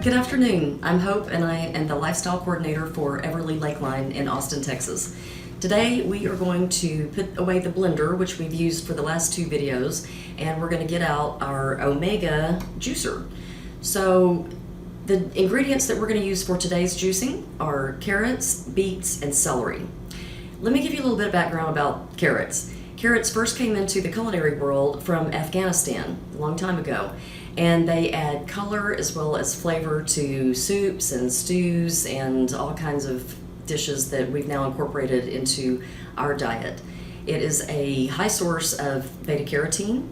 Good afternoon. I'm Hope and I am the lifestyle coordinator for Everly Lakeline in Austin, Texas. Today we are going to put away the blender, which we've used for the last two videos, and we're going to get out our Omega juicer. So the ingredients that we're going to use for today's juicing are carrots, beets, and celery. Let me give you a little bit of background about carrots. Carrots first came into the culinary world from Afghanistan a long time ago, and they add color as well as flavor to soups and stews and all kinds of dishes that we've now incorporated into our diet. It is a high source of beta-carotene,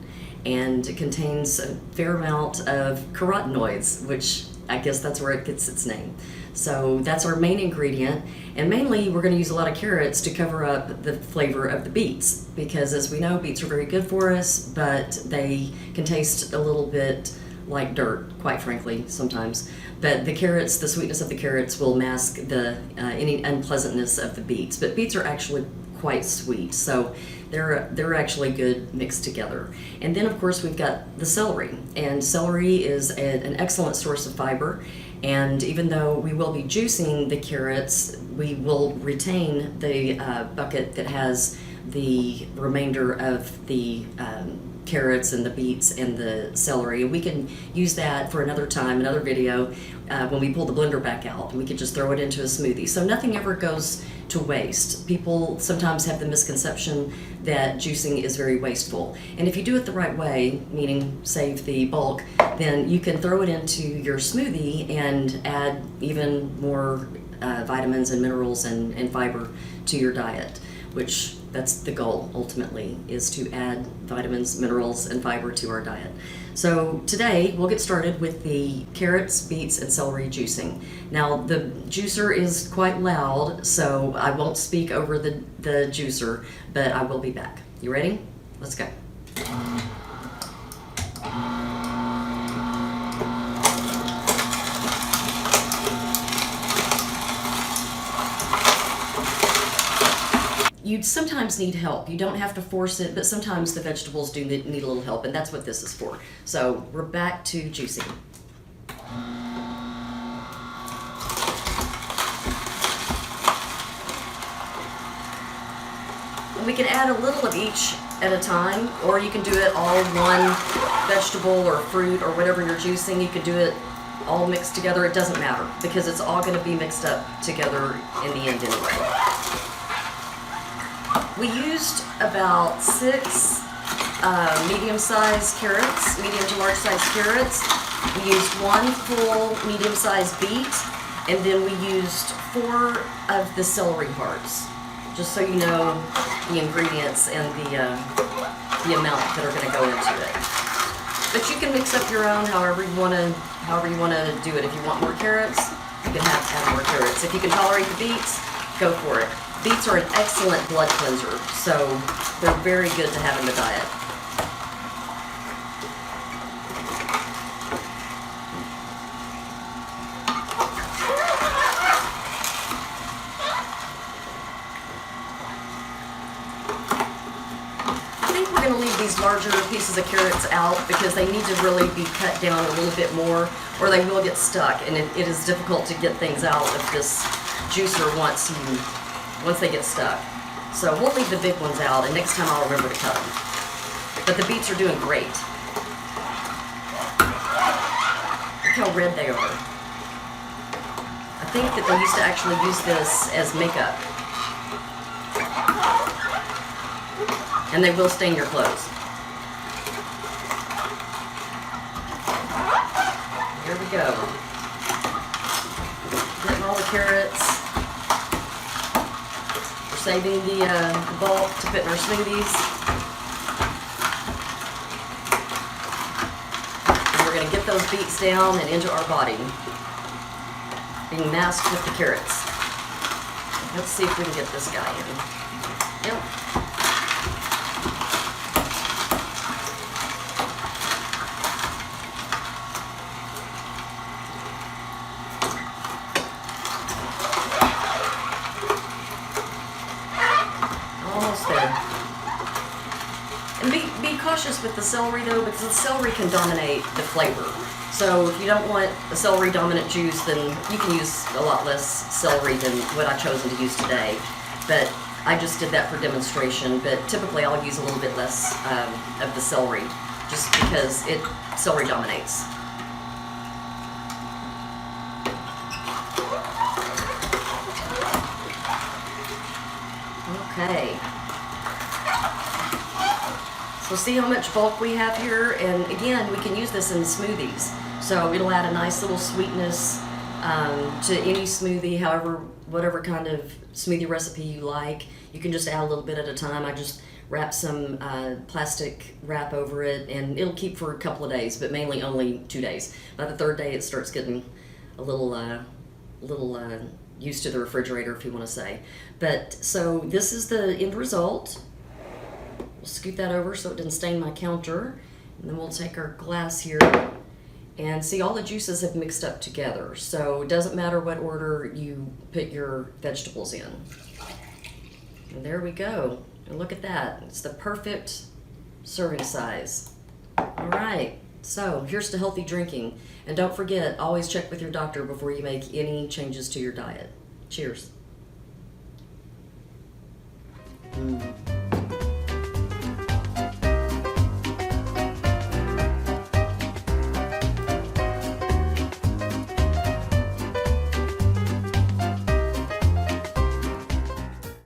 and it contains a fair amount of carotenoids, which I guess that's where it gets its name. So that's our main ingredient, and mainly we're going to use a lot of carrots to cover up the flavor of the beets, because as we know, beets are very good for us, but they can taste a little bit like dirt, quite frankly, sometimes. But the carrots, the sweetness of the carrots will mask the any unpleasantness of the beets. But beets are actually quite sweet, so they're actually good mixed together. And then of course we've got the celery, and celery is an excellent source of fiber. And even though we will be juicing the carrots, we will retain the bucket that has the remainder of the carrots and the beets and the celery. We can use that for another time, another video, when we pull the blender back out. We could just throw it into a smoothie. So nothing ever goes to waste. People sometimes have the misconception that juicing is very wasteful. And if you do it the right way, meaning save the bulk, then you can throw it into your smoothie and add even more vitamins and minerals and fiber to your diet, which that's the goal ultimately, is to add vitamins, minerals, and fiber to our diet. So today we'll get started with the carrots, beets, and celery juicing. Now the juicer is quite loud, so I won't speak over the juicer, but I will be back. You ready? Let's go. You sometimes need help. You don't have to force it, but sometimes the vegetables do need a little help, and that's what this is for. So we're back to juicing. And we can add a little of each at a time, or you can do it all one vegetable or fruit or whatever you're juicing. You could do it all mixed together. It doesn't matter, because it's all going to be mixed up together in the end anyway. We used about 6 medium-sized carrots, medium to large-sized carrots. We used 1 full medium-sized beet, and then we used 4 of the celery hearts, just so you know the ingredients and the amount that are going to go into it. But you can mix up your own however you want to do it. If you want more carrots, you can add more carrots. If you can tolerate the beets, go for it. Beets are an excellent blood cleanser, so they're very good to have in the diet. I think we're going to leave these larger pieces of carrots out because they need to really be cut down a little bit more, or they will get stuck, and it is difficult to get things out of this juicer once they get stuck. So we'll leave the big ones out, and next time I'll remember to cut them. But the beets are doing great. Look how red they are. I think that they used to actually use this as makeup. And they will stain your clothes. Here we go. Getting all the carrots. Saving the bulk to put in our smoothies. And we're going to get those beets down and into our body, being masked with the carrots. Let's see if we can get this guy in. Yep. Be cautious with the celery though, because the celery can dominate the flavor. So if you don't want a celery dominant juice, then you can use a lot less celery than what I've chosen to use today. But I just did that for demonstration, but typically I'll use a little bit less of the celery, just because celery dominates. Okay. So see how much bulk we have here? And again, we can use this in smoothies. So it'll add a nice little sweetness to any smoothie, whatever kind of smoothie recipe you like. You can just add a little bit at a time. I just wrap some plastic wrap over it, and it'll keep for a couple of days, but mainly only 2 days. By the third day, it starts getting a little used to the refrigerator, if you want to say. But so this is the end result. We'll scoot that over so it doesn't stain my counter, and then we'll take our glass here. And see, all the juices have mixed up together, so it doesn't matter what order you put your vegetables in. And there we go. And look at that. It's the perfect serving size. All right, so here's to healthy drinking. And don't forget, always check with your doctor before you make any changes to your diet. Cheers.